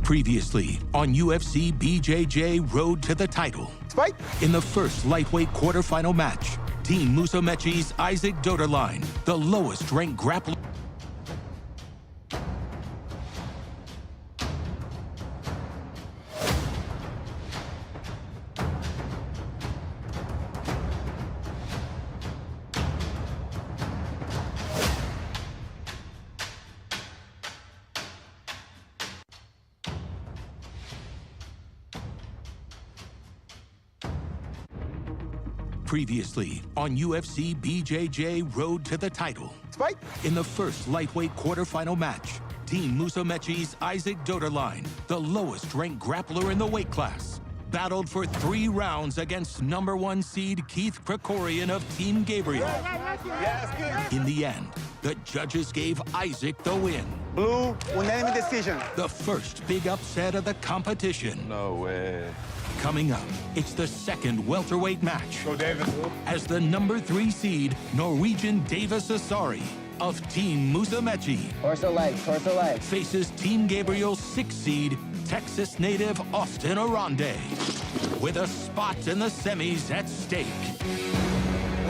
Previously on UFC BJJ Road to the Title. Fight! In the first lightweight quarterfinal match, Team Musumeci's Isaac Doderlein, the lowest-ranked grappler. Previously on UFC BJJ Road to the Title. Fight! In the first lightweight quarterfinal match, Team Musumeci's Isaac Doderlein, the lowest-ranked grappler in the weight class, battled for 3 rounds against #1 seed Keith Krikorian of Team Gabriel. In the end, the judges gave Isaac the win. Blue, unanimous decision. The first big upset of the competition. No way. Coming up, it's the second welterweight match. Go, David. As the #3 seed, Norwegian Davis Assari of Team Musumeci Torso leg, faces Team Gabriel's 6th seed, Texas native Austin Arande, with a spot in the semis at stake.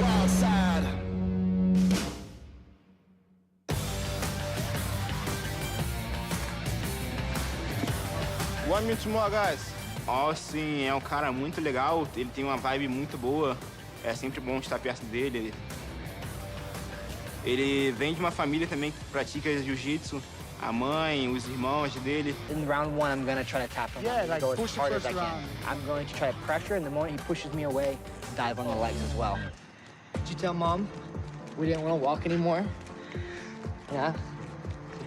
Wild side. One minute more, guys. Austin é um cara muito legal, ele tem uma vibe muito boa, é sempre bom estar perto dele. Ele vem de uma família também que pratica jiu-jitsu, a mãe, os irmãos dele. In round 1, I'm gonna try to tap him. Yeah, like go as push the hard as first I can. round. I'm going to try to pressure, and the moment he pushes me away, dive on the legs as well. Did you tell Mom we didn't want to walk anymore? Yeah?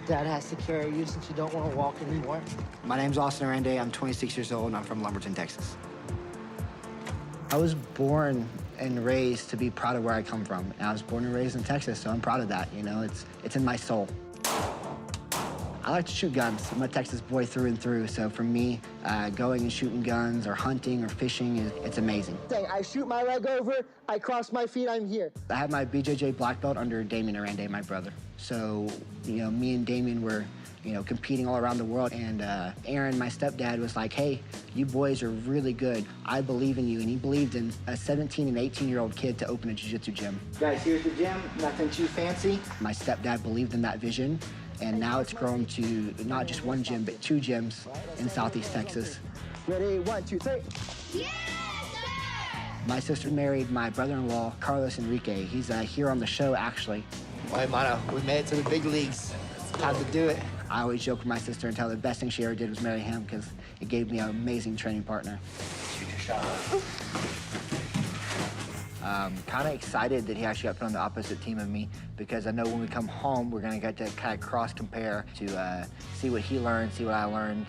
Dad has to carry you since you don't want to walk anymore? My name's Austin Arande. I'm 26 years old, and I'm from Lumberton, Texas. I was born and raised to be proud of where I come from. And I was born and raised in Texas, so I'm proud of that, you know? It's in my soul. I like to shoot guns. I'm a Texas boy through and through, so for me, going and shooting guns or hunting or fishing, it's amazing. I shoot my leg over, I cross my feet, I'm here. I have my BJJ black belt under Damien Arande, my brother. So, you know, me and Damien were, you know, competing all around the world, and Aaron, my stepdad, was like, hey, you boys are really good. I believe in you, and he believed in a 17 and 18-year-old kid to open a jiu-jitsu gym. Guys, here's the gym. Nothing too fancy. My stepdad believed in that vision, and now it's grown to not just 1 gym, but 2 gyms in Southeast Texas. Ready, 1, 2, 3. My sister married my brother-in-law, Carlos Enrique. He's here on the show, actually. Hey, Mano, we made it to the big leagues. Time to do it. I always joke with my sister and tell her the best thing she ever did was marry him because it gave me an amazing training partner. Shoot your shot. Kind of excited that he actually got put on the opposite team of me because I know when we come home, we're going to get to kind of cross-compare to see what he learned, see what I learned.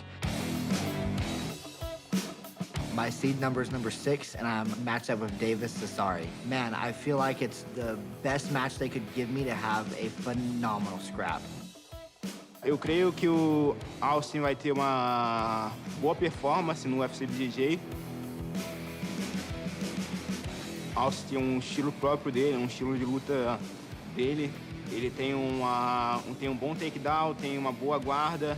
My seed number is number 6, and I'm matched up with Davis Assari. Man, I feel like it's the best match they could give me to have a phenomenal scrap. Eu creio que o Austin vai ter uma boa performance no UFC BJJ. Austin tem um estilo próprio dele, um estilo de luta dele. Ele tem um bom takedown, tem uma boa guarda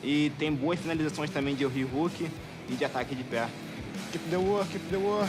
e tem boas finalizações também de heel hook e de ataque de pé. Keep the work, keep the work.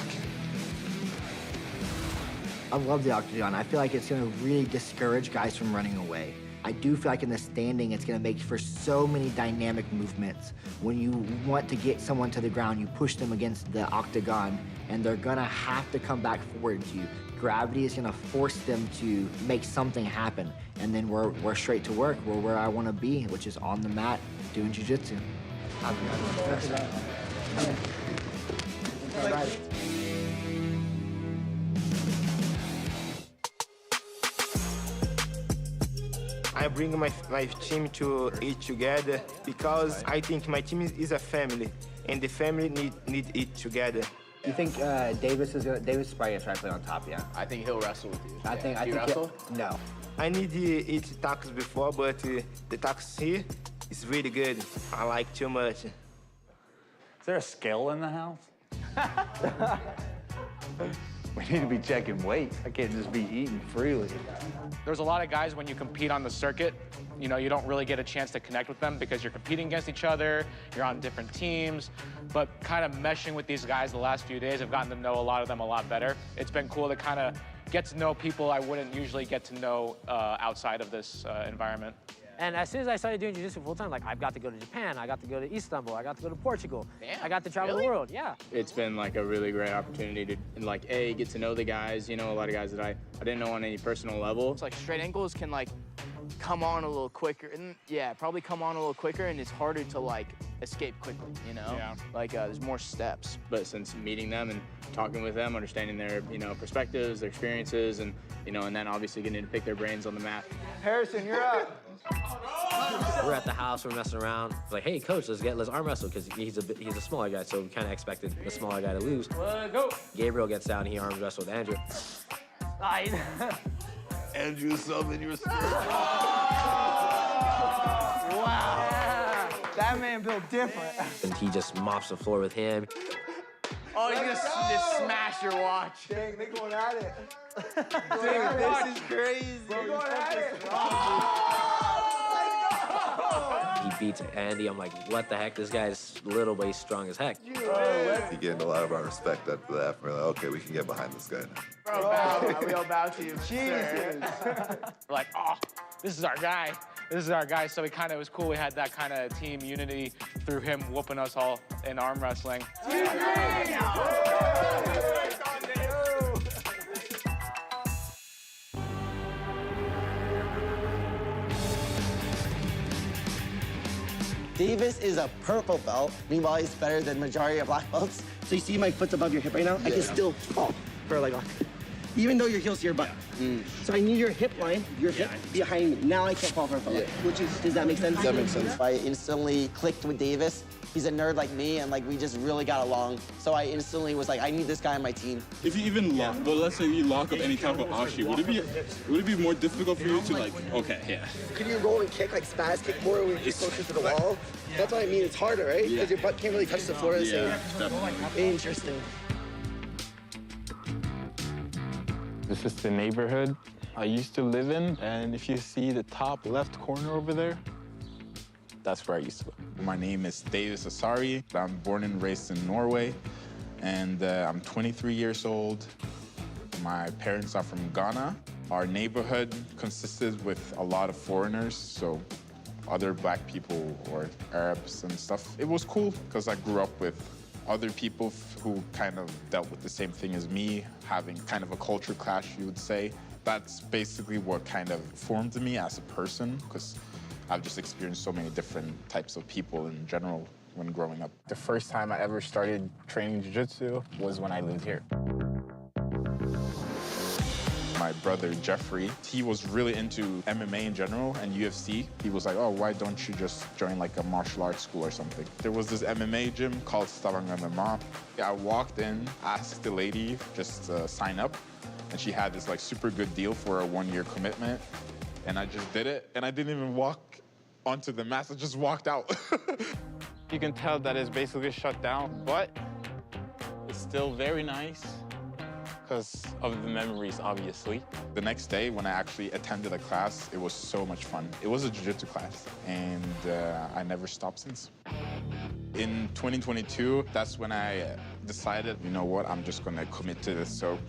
I love the octagon. I feel like it's going to really discourage guys from running away. I do feel like in the standing, it's going to make for so many dynamic movements. When you want to get someone to the ground, you push them against the octagon, and they're going to have to come back forward to you. Gravity is going to force them to make something happen. And then we're straight to work. We're where I want to be, which is on the mat doing jiu-jitsu. I bring my team to eat together because I think my team is a family, and the family need eat together. You think Davis is probably gonna try to play on top, yeah? I think he'll wrestle with you. I think wrestle? No. I need to eat tacos before, but the tacos here is really good. I like too much. Is there a scale in the house? We need to be checking weight. I can't just be eating freely. There's a lot of guys when you compete on the circuit, you know, you don't really get a chance to connect with them because you're competing against each other, you're on different teams, but kind of meshing with these guys the last few days, I've gotten to know a lot of them a lot better. It's been cool to kind of get to know people I wouldn't usually get to know outside of this environment. And as soon as I started doing jiu-jitsu full-time, like, I've got to go to Japan, I got to go to Istanbul, I got to go to Portugal. Damn, I got to travel the world, yeah. It's been like a really great opportunity to like get to know the guys, you know, a lot of guys that I didn't know on any personal level. It's like straight ankles can like come on a little quicker, and yeah, probably come on a little quicker, and it's harder to like escape quickly, you know? Yeah. Like there's more steps. But since meeting them and talking with them, understanding their, you know, perspectives, their experiences, and, you know, and then obviously getting to pick their brains on the mat. Harrison, you're up. We're at the house, we're messing around. It's like, hey, coach, let's arm wrestle, because he's a smaller guy, so we kind of expected the smaller guy to lose. Go! Gabriel gets down, he arm wrestles with Andrew. Andrew Sullivan, you were scared. Wow. That man built different. And he just mops the floor with him. Oh, you just smash your watch. Dang, they going at it. Dude, this is crazy. They're going at it. He beats Andy. I'm like, what the heck? This guy's little, but he's strong as heck. He gained a lot of our respect after that. We're like, okay, we can get behind this guy now. We all bow to you. Jesus. We're like, oh, this is our guy. This is our guy. So it was cool. We had that kind of team unity through him whooping us all in arm wrestling. Davis is a purple belt. Meanwhile, he's better than majority of black belts. So you see my foot's above your hip right now? I can still fall for a leg lock. Even though your heel's to your butt. So I need your hip line, your hip behind me. Now I can't fall for a foot leg. Does that make sense? That makes sense. I instantly clicked with Davis. He's a nerd like me, and like we just really got along. So I instantly was like, I need this guy on my team. If you even lock, but let's say you lock up any type of ashi, would it be more difficult for you to like, okay, yeah. Could you roll and kick, like spaz kick more when you're closer to the wall? That's what I mean, it's harder, right? Because your butt can't really touch the floor the same. Definitely. Interesting. This is the neighborhood I used to live in, and if you see the top left corner over there, that's where I used to live. My name is Davis Assari. I'm born and raised in Norway, and I'm 23 years old. My parents are from Ghana. Our neighborhood consisted with a lot of foreigners, so other black people or Arabs and stuff. It was cool because I grew up with other people who kind of dealt with the same thing as me, having kind of a culture clash, you would say. That's basically what kind of formed me as a person, because I've just experienced so many different types of people in general when growing up. The first time I ever started training jiu-jitsu was when I lived here. My brother, Jeffrey, he was really into MMA in general and UFC. He was like, oh, why don't you just join like a martial arts school or something? There was this MMA gym called Stavanger MMA. I walked in, asked the lady just to sign up, and she had this like super good deal for a 1-year commitment. And I just did it, and I didn't even walk onto the mat, I just walked out. You can tell that it's basically shut down, but it's still very nice because of the memories, obviously. The next day, when I actually attended a class, it was so much fun. It was a jiu-jitsu class, and I never stopped since. In 2022, that's when I decided, you know what, I'm just gonna commit to this. So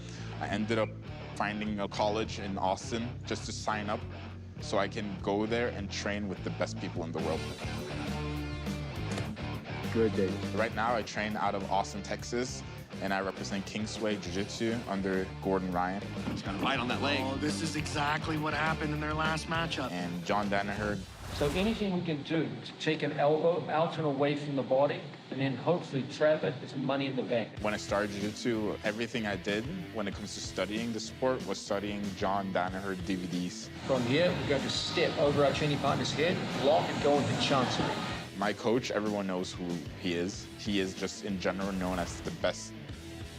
I ended up finding a college in Austin just to sign up so I can go there and train with the best people in the world. Good day. Right now, I train out of Austin, Texas, and I represent Kingsway Jiu-Jitsu under Gordon Ryan. He's gonna fight on that leg. Oh, this is exactly what happened in their last matchup. And John Danaher. So anything we can do to take an elbow out and away from the body, and then hopefully trap it, is money in the bank. When I started Jiu-Jitsu, everything I did when it comes to studying the sport was studying John Danaher DVDs. From here, we're going to step over our training partner's head, lock, and go into chancery. My coach, everyone knows who he is. He is just in general known as the best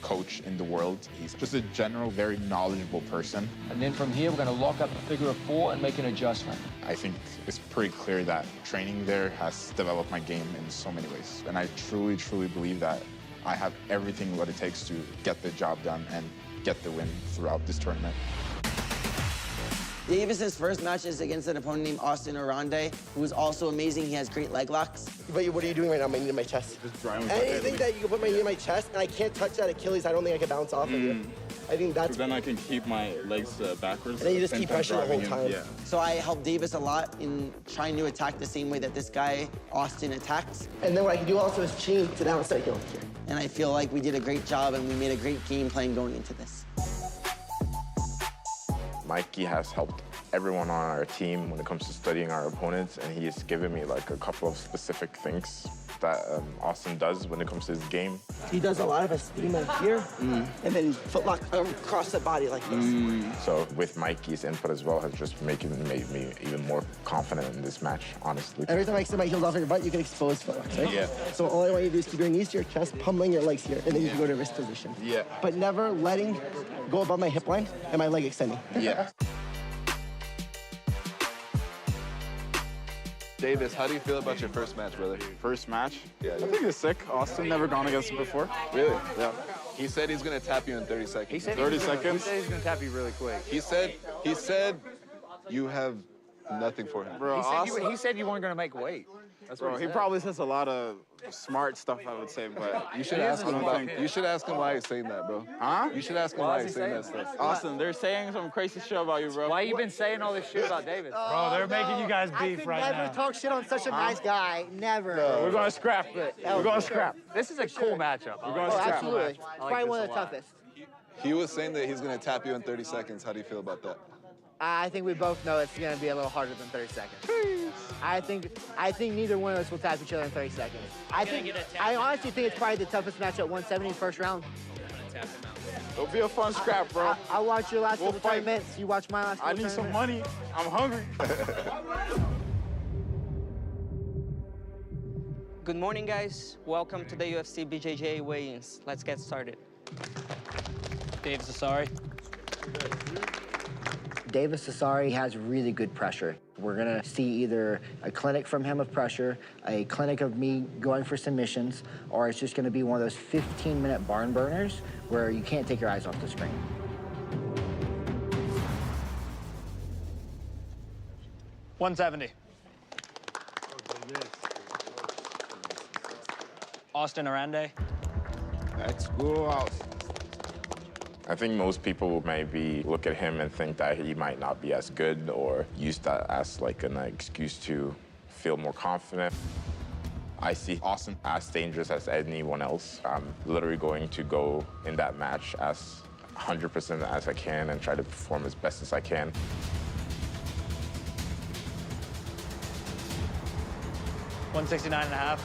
coach in the world. He's just a general, very knowledgeable person. And then from here, we're going to lock up a figure of 4 and make an adjustment. I think it's pretty clear that training there has developed my game in so many ways. And I truly, truly believe that I have everything what it takes to get the job done. And get the win throughout this tournament. Davis's first match is against an opponent named Arande, who is also amazing. He has great leg locks. But what are you doing right now? My knee to my chest. Just drawing with Anything that you can put my knee to my chest, and I can't touch that Achilles, I don't think I can bounce off of you. I think that's... Then I can keep my legs backwards. And then you just keep pressure the whole time. Yeah. So I helped Davis a lot in trying to attack the same way that this guy, Austin, attacks. And then what I can do also is chain to the outside heel here. And I feel like we did a great job and we made a great game plan going into this. Mikey has helped everyone on our team when it comes to studying our opponents, and he's given me like a couple of specific things that Austin does when it comes to his game. He does a lot of estima here, and then footlock across the body like this. So with Mikey's input as well has just made me even more confident in this match, honestly. Every time I extend my heels off of your butt, you can expose footlocks, right? Yeah. So all I want you to do is keep your knees to your chest, pummeling your legs here, and then you can go to wrist position. Yeah. But never letting go above my hip line and my leg extending. Yeah. Davis, how do you feel about your first match, brother? First match? Yeah. I think it's sick. Austin, never gone against him before. Really? Yeah. He said he's gonna tap you in 30 seconds. He said 30 seconds? He said he's gonna tap you really quick. He said you have nothing for him. Bro, He said you weren't gonna make weight. That's what Bro, he probably says a lot of smart stuff, I would say, but You should ask him you should ask him why he's saying that, bro. Huh? You should ask him why he's saying that stuff. Austin, they're saying some crazy shit about you, bro. Why you been saying all this shit about Davis? Bro, they're making you guys beef right now. Never talk shit on such a nice guy. Never. We're gonna scrap. We're gonna scrap. This is a cool matchup. We're gonna Oh, scrap. absolutely. It's probably one of the toughest. He was saying that he's gonna tap you in 30 seconds. How do you feel about that? I think we both know it's gonna be a little harder than 30 seconds. I think neither one of us will tap each other in 30 seconds. I honestly think it's probably the toughest match at 170 first round. It'll be a fun scrap, bro. I watch your last We'll couple fight. tournaments. You watch my last I couple need some tournaments. money. I'm hungry. Good morning, guys. Welcome to the UFC BJJ weigh-ins. Let's get started. Davis Assari. Davis Assari has really good pressure. We're gonna see either a clinic from him of pressure, a clinic of me going for submissions, or it's just gonna be one of those 15-minute barn burners where you can't take your eyes off the screen. $170. Austin Arande. Let's go out. I think most people will maybe look at him and think that he might not be as good or use that as like an excuse to feel more confident. I see Austin as dangerous as anyone else. I'm literally going to go in that match as 100% as I can and try to perform as best as I can. $169.5.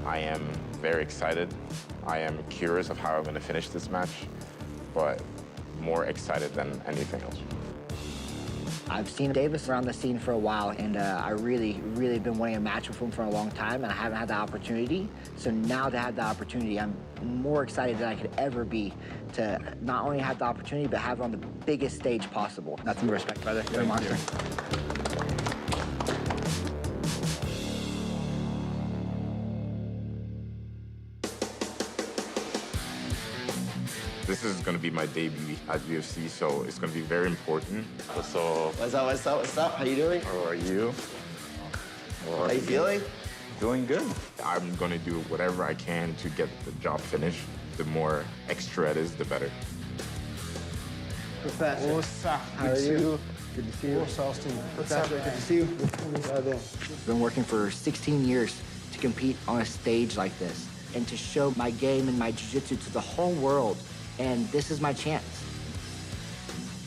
I am very excited. I am curious of how I'm going to finish this match, but more excited than anything else. I've seen Davis around the scene for a while, and I really been wanting a match with him for a long time, and I haven't had the opportunity. So now to have the opportunity, I'm more excited than I could ever be to not only have the opportunity, but have it on the biggest stage possible. That's my respect, brother. You're a monster. This is going to be my debut at UFC, so it's going to be very important. So, What's up? How you doing? how are you? How you feeling? Doing good. I'm going to do whatever I can to get the job finished. The more extra it is, the better. Professor. What's up? How are you? Good to see you. What's Austin? What's up? Good to see you. I've been working for 16 years to compete on a stage like this and to show my game and my jiu-jitsu to the whole world. And this is my chance.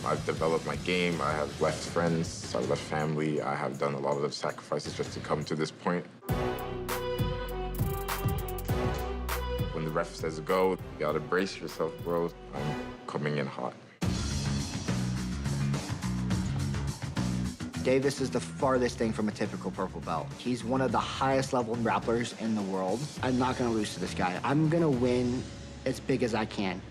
I've developed my game. I have left friends. I've left family. I have done a lot of sacrifices just to come to this point. When the ref says go, you gotta brace yourself, bro. I'm coming in hot. Davis is the farthest thing from a typical purple belt. He's one of the highest level grapplers in the world. I'm not gonna lose to this guy. I'm gonna win as big as I can.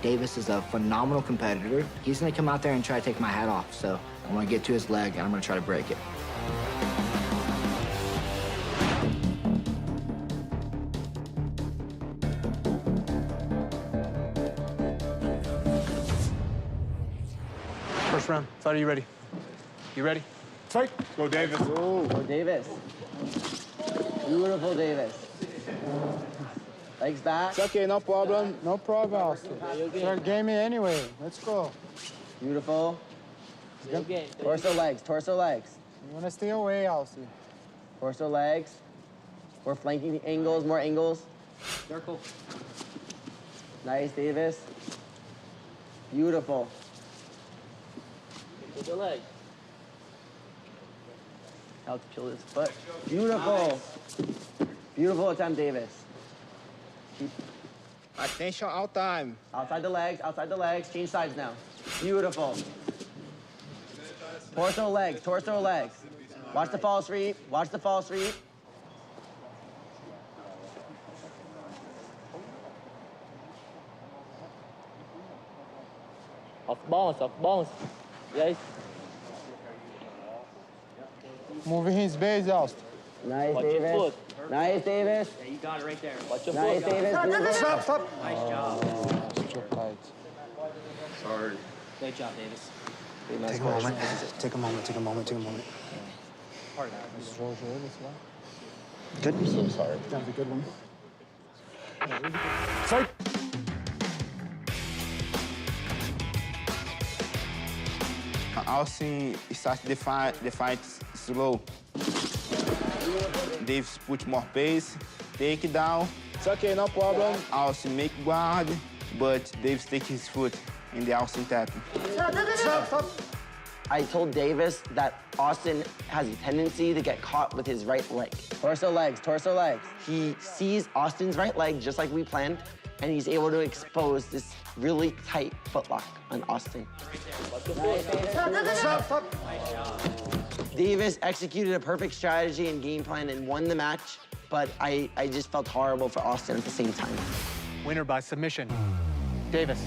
Davis is a phenomenal competitor. He's gonna come out there and try to take my hat off. So I'm gonna get to his leg and I'm gonna try to break it. round. Thought, are you ready? You ready? Fight. Go, Davis. Go Davis. Beautiful, Davis. Legs back. It's okay, no problem. No problem, Austin. Start gaming anyway. Let's go. Beautiful. Torso legs, torso legs. You want to stay away, Austin. Torso legs. We're flanking the angles, more angles. Circle. Nice, Davis. Beautiful. With the leg. How to kill his foot. Beautiful. Beautiful attempt, Davis. Keep. Attention all time. Outside the legs. Change sides now. Beautiful. Torso legs, torso legs. Watch the fall sweep, watch the fall sweep. Off balance. Yes. Moving his base, Austin. Nice, Watch your Davis. foot. Nice, Davis. Yeah, you got it right there. Watch your Nice, foot. Davis. Beautiful. Stop. Nice job. Sorry. Great job, Davis. Take a moment. Take a moment. Good. I'm so sorry. That was a good one. Fight. Austin starts the fight slow. Davis put more pace, take down. It's okay, no problem. Austin make guard, but Davis take his foot in the Austin tap. Stop. I told Davis that Austin has a tendency to get caught with his right leg. Torso legs, torso legs. He sees Austin's right leg just like we planned, and he's able to expose this really tight footlock on Austin. Stop. Davis executed a perfect strategy and game plan and won the match, but I just felt horrible for Austin at the same time. Winner by submission. Davis.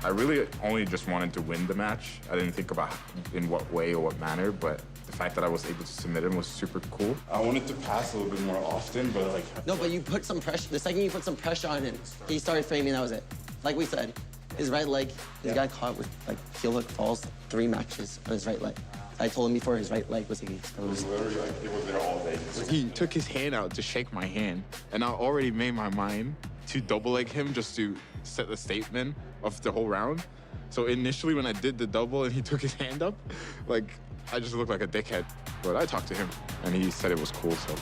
I really only just wanted to win the match. I didn't think about in what way or what manner, but the fact that I was able to submit him was super cool. I wanted to pass a little bit more often, but like... No, but you put some pressure. The second you put some pressure on him, he started framing, that was it. Like we said, his right leg, he got caught with like heel hook falls 3 matches on his right leg. I told him before his right leg was exposed. Literally, like, it was there all day. He took his hand out to shake my hand, and I already made my mind to double leg him just to set the statement of the whole round. So initially when I did the double and he took his hand up, like, I just looked like a dickhead. But I talked to him, and he said it was cool, so.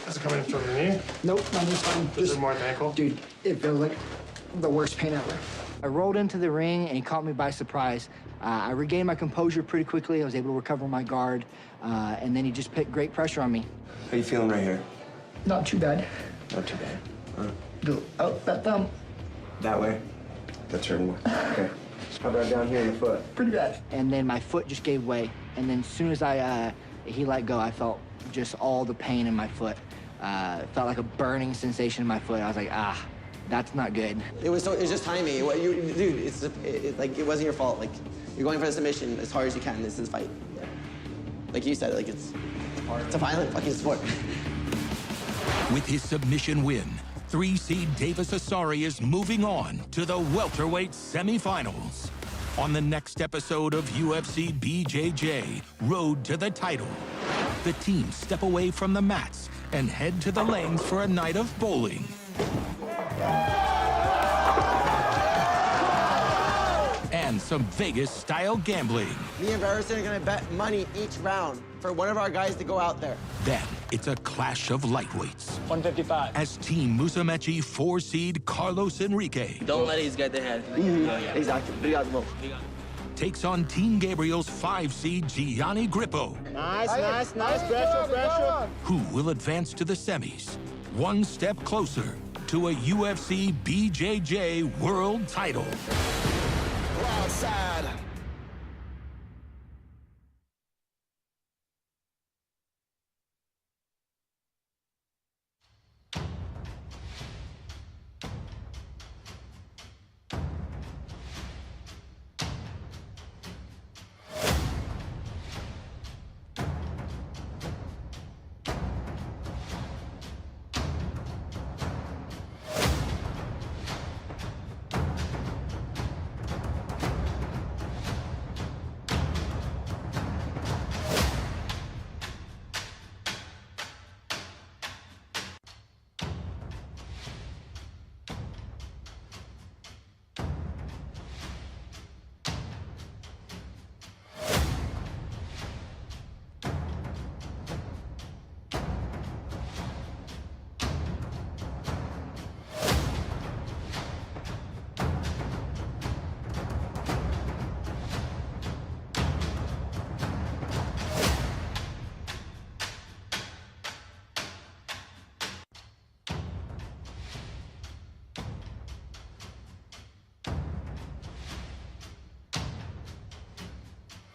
Is it coming in from the knee? Nope, I'm just fine. Is it more at the ankle? Dude, it feels like the worst pain ever. I rolled into the ring and he caught me by surprise. I regained my composure pretty quickly. I was able to recover my guard, and then he just put great pressure on me. How you feeling right here? Not too bad. Not too bad. Go out that thumb. That way? That's hurting more. Okay. How about down here in the foot? Pretty bad. And then my foot just gave way. And then as soon as he let go, I felt just all the pain in my foot. It felt like a burning sensation in my foot. I was like, that's not good. It was just timing. Dude, like, it wasn't your fault. Like, you're going for the submission as hard as you can. This is a fight. Like you said, like, it's a violent fucking sport. With his submission win, 3-seed Davis Assari is moving on to the welterweight semifinals. On the next episode of UFC BJJ, Road to the Title, the teams step away from the mats and head to the lanes for a night of bowling. And some Vegas-style gambling. Me and Rerisson are gonna bet money each round for one of our guys to go out there. Then it's a clash of lightweights. 155. As Team Musumeci 4-seed Carlos Enrique Don't let these get the head. Exactly. Obrigado. takes on Team Gabriel's 5-seed Gianni Grippo. Nice. Pressure. Who will advance to the semis, one step closer to a UFC BJJ world title. We're outside.